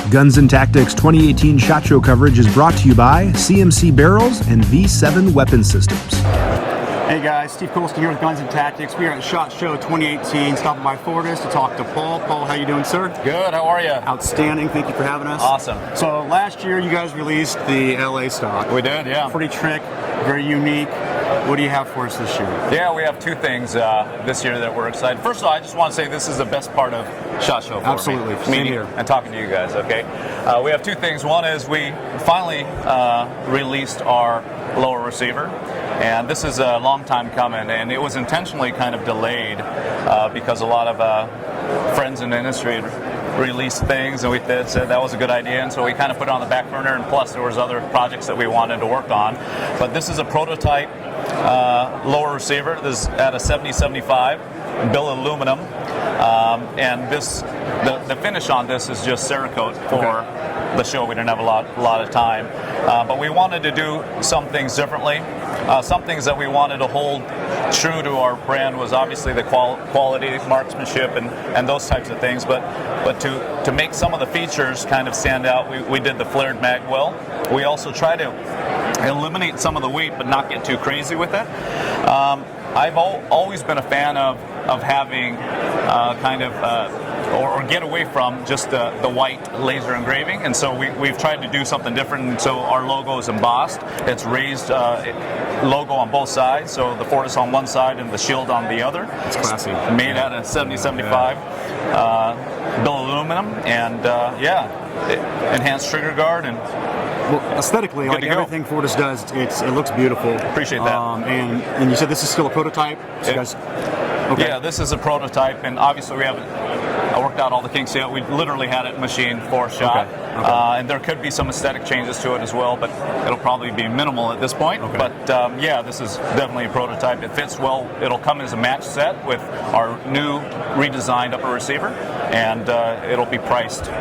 Guns and Tactics 2018 SHOT Show coverage is brought to you by CMC Barrels and V7 Weapon Systems. Hey guys, Steve Colston here with Guns and Tactics. We are at SHOT Show 2018, stopping by Fortis to talk to Paul. Paul, how you doing, sir? Good, how are you? Outstanding, thank you for having us. Awesome. So last year you guys released the LA stock. We did, yeah. Pretty trick, very unique. What do you have for us this year? Yeah, we have two things this year that we're excited. First of all, I just want to say this is the best part of SHOT Show for Absolutely. me. Same here. And talking to you guys, okay? We have two things. One is we finally released our lower receiver. And this is a long time coming, and it was intentionally kind of delayed because a lot of friends in the industry had released things, and we said that was a good idea, and so we kind of put it on the back burner, and plus there was other projects that we wanted to work on. But this is a prototype lower receiver. This is at a 70-75 billet aluminum, and this the finish on this is just Cerakote for the show. We didn't have a lot of time, but we wanted to do some things differently. Some things that we wanted to hold true to our brand was obviously the quality, marksmanship, and those types of things. But to make some of the features kind of stand out, we did the flared mag well. We also try to eliminate some of the weight, but not get too crazy with it. I've always been a fan of having or get away from just the white laser engraving, and so we've tried to do something different. And so our logo is embossed. It's raised logo on both sides, so the Fortis on one side and the shield on the other. It's classy. Made out of 70-75 billet aluminum, and enhanced trigger guard and. Well, aesthetically, like everything Fortis does, it looks beautiful. Appreciate that. And you said this is still a prototype? So Yeah, this is a prototype, and obviously we haven't worked out all the kinks yet. We literally had it machined for SHOT, and there could be some aesthetic changes to it as well, but it'll probably be minimal at this point. But yeah, this is definitely a prototype. It fits well. It'll come as a match set with our new redesigned upper receiver, and it'll be priced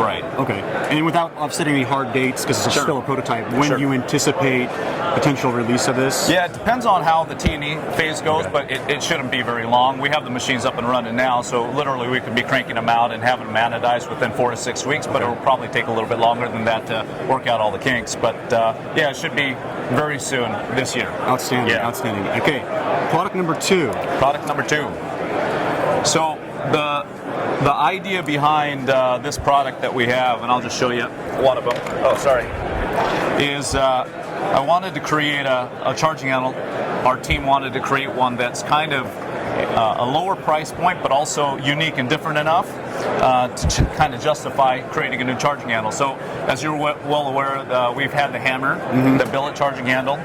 right. Okay. And without upsetting any hard dates, because it's still a prototype, when do you anticipate potential release of this? Yeah, it depends on how the T&E phase goes, but it shouldn't be very long. We have the machines up and running now, so literally we could be cranking them out and having them anodized within 4 to 6 weeks, but it'll probably take a little bit longer than that to work out all the kinks. But yeah, it should be very soon this year. Outstanding, outstanding. Okay, product number two. Product number two. So the idea behind this product that we have, and I'll just show you one of them. Oh, sorry. Is I wanted to create a charging handle. Our team wanted to create one that's kind of a lower price point, but also unique and different enough to kind of justify creating a new charging handle. So, as you're well aware, we've had the hammer, the billet charging handle,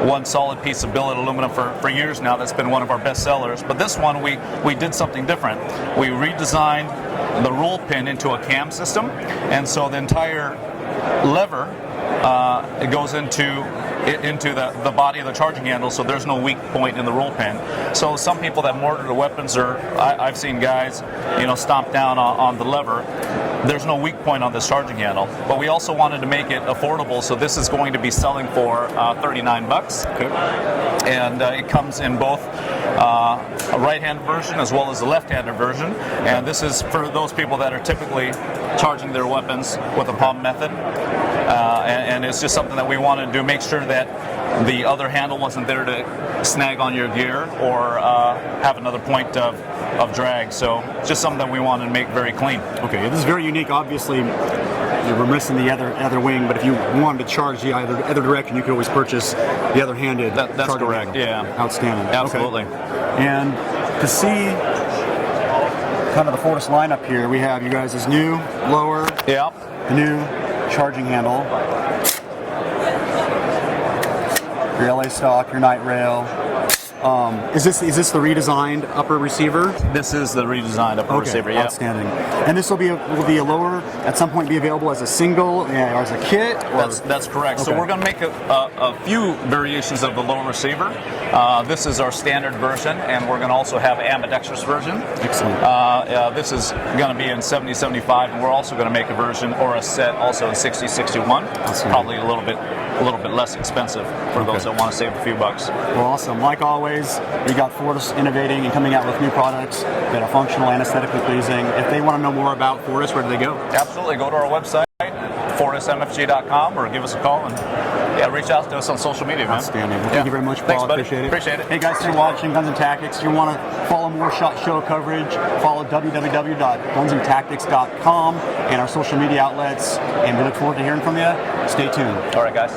one solid piece of billet aluminum for years now. That's been one of our best sellers. But this one, we did something different. We redesigned the roll pin into a cam system, and so the entire lever it goes into the body of the charging handle, so there's no weak point in the roll pin. So some people that mortar the weapons, I've seen guys, stomp down on the lever. There's no weak point on this charging handle. But we also wanted to make it affordable, so this is going to be selling for $39. Okay. And it comes in both a right-handed version as well as a left-handed version. And this is for those people that are typically charging their weapons with a palm method. And it's just something that we wanted to do, make sure that the other handle wasn't there to snag on your gear or have another point of drag. So just something that we wanted to make very clean. Okay, this is very unique. Obviously, we're missing the other wing, but if you wanted to charge the other direction, you could always purchase the other-handed That's correct, handle. yeah. Outstanding. Absolutely. Okay. And to see kind of the Fortis lineup here, we have you guys' new lower, the new charging handle, your LA stock, your night rail. Is this the redesigned upper receiver? This is the redesigned upper receiver. Yeah. Outstanding. And this will be a lower at some point be available as a single or as a kit? Or? That's correct. Okay. So we're going to make a few variations of the lower receiver. This is our standard version, and we're going to also have ambidextrous version. Excellent. This is going to be in 70-75, and we're also going to make a version or a set also in 60-61. Probably a little bit less expensive for those that want to save a few bucks. Well, awesome. Like always, we got Fortis innovating and coming out with new products that are functional and aesthetically pleasing. If they want to know more about Fortis, where do they go? Absolutely. Go to our website, fortismfg.com, or give us a call and reach out to us on social media, man. Outstanding. Well, thank you very much, Paul. Thanks, buddy. Appreciate it. Appreciate it. Hey, guys, thanks for watching Guns and Tactics. If you want to follow more SHOT Show coverage, follow www.gunsandtactics.com and our social media outlets. And we look forward to hearing from you. Stay tuned. All right, guys.